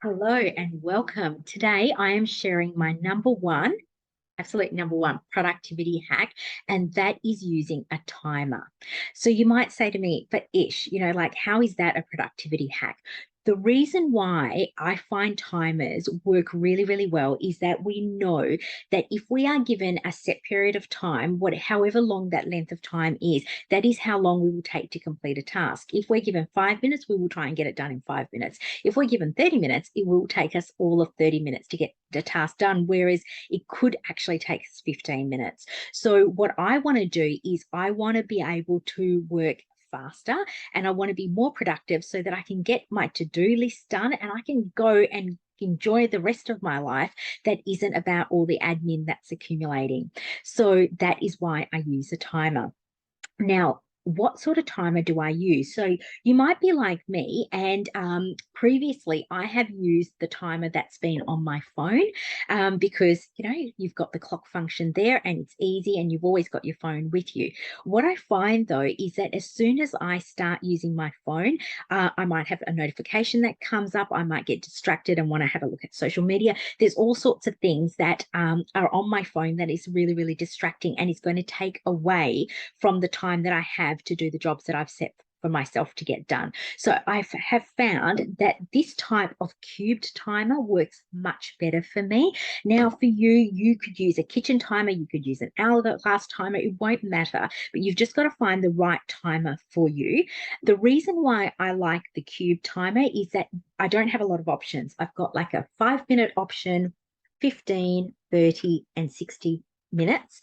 Hello and welcome. Today I am sharing my absolute number one productivity hack, and that is using a timer. So you might say to me, but Ish, like, how is that a productivity hack? The reason why I find timers work really, really well is that we know that if we are given a set period of time, however long that length of time is, that is how long we will take to complete a task. If we're given 5 minutes, we will try and get it done in 5 minutes. If we're given 30 minutes, it will take us all of 30 minutes to get the task done. Whereas it could actually take us 15 minutes. So, what I want to do is I want to be able to work faster and I want to be more productive so that I can get my to do list done and I can go and enjoy the rest of my life that isn't about all the admin that's accumulating. So, that is why I use a timer. Now, what sort of timer do I use? So you might be like me, and previously I have used the timer that's been on my phone because you've got the clock function there, and it's easy, and you've always got your phone with you. What I find though is that as soon as I start using my phone, I might have a notification that comes up. I might get distracted and want to have a look at social media. There's all sorts of things that are on my phone that is really, really distracting and is going to take away from the time that I have to do the jobs that I've set for myself to get done. So I have found that this type of cubed timer works much better for me. Now, for you, you could use a kitchen timer, you could use an hourglass timer, it won't matter, but you've just got to find the right timer for you. The reason why I like the cube timer is that I don't have a lot of options. I've got like a 5 minute option, 15, 30, and 60 minutes.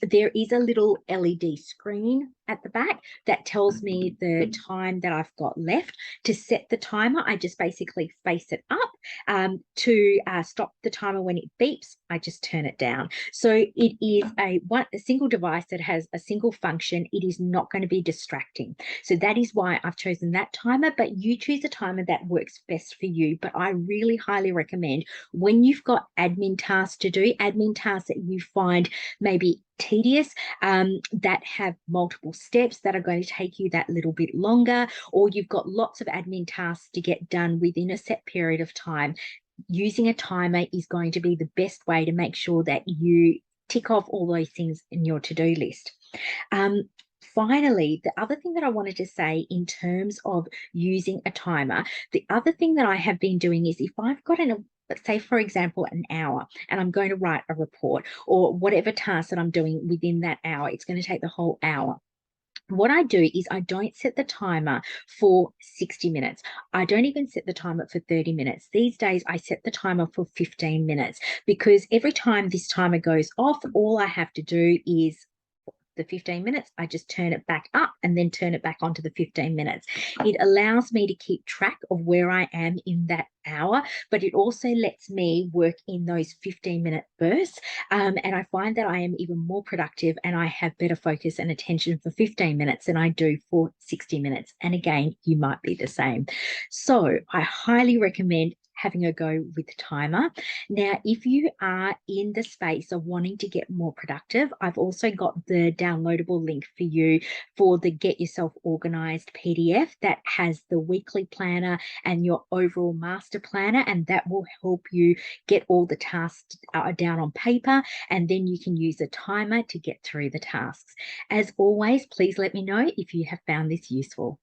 There is a little LED screen at the back that tells me the time that I've got left. To set the timer, I just basically face it up. To stop the timer when it beeps, I just turn it down. So it is a single device that has a single function. It is not going to be distracting. So that is why I've chosen that timer, but you choose a timer that works best for you. But I really highly recommend when you've got admin tasks to do, admin tasks that you find maybe tedious, that have multiple steps that are going to take you that little bit longer, or you've got lots of admin tasks to get done within a set period of time, using a timer is going to be the best way to make sure that you tick off all those things in your to-do list. Um, Finally, the other thing that I wanted to say in terms of using a timer, the other thing that I have been doing is if I've got let's say, for example, an hour, and I'm going to write a report or whatever task that I'm doing within that hour, it's going to take the whole hour. What I do is I don't set the timer for 60 minutes. I don't even set the timer for 30 minutes. These days, I set the timer for 15 minutes because every time this timer goes off, all I have to do is the 15 minutes, I just turn it back up and then turn it back onto the 15 minutes. It allows me to keep track of where I am in that hour, but it also lets me work in those 15-minute bursts. And I find that I am even more productive and I have better focus and attention for 15 minutes than I do for 60 minutes. And again, you might be the same. So I highly recommend having a go with the timer. Now, if you are in the space of wanting to get more productive, I've also got the downloadable link for you for the Get Yourself Organized PDF that has the weekly planner and your overall master planner, and that will help you get all the tasks down on paper, and then you can use a timer to get through the tasks. As always, please let me know if you have found this useful.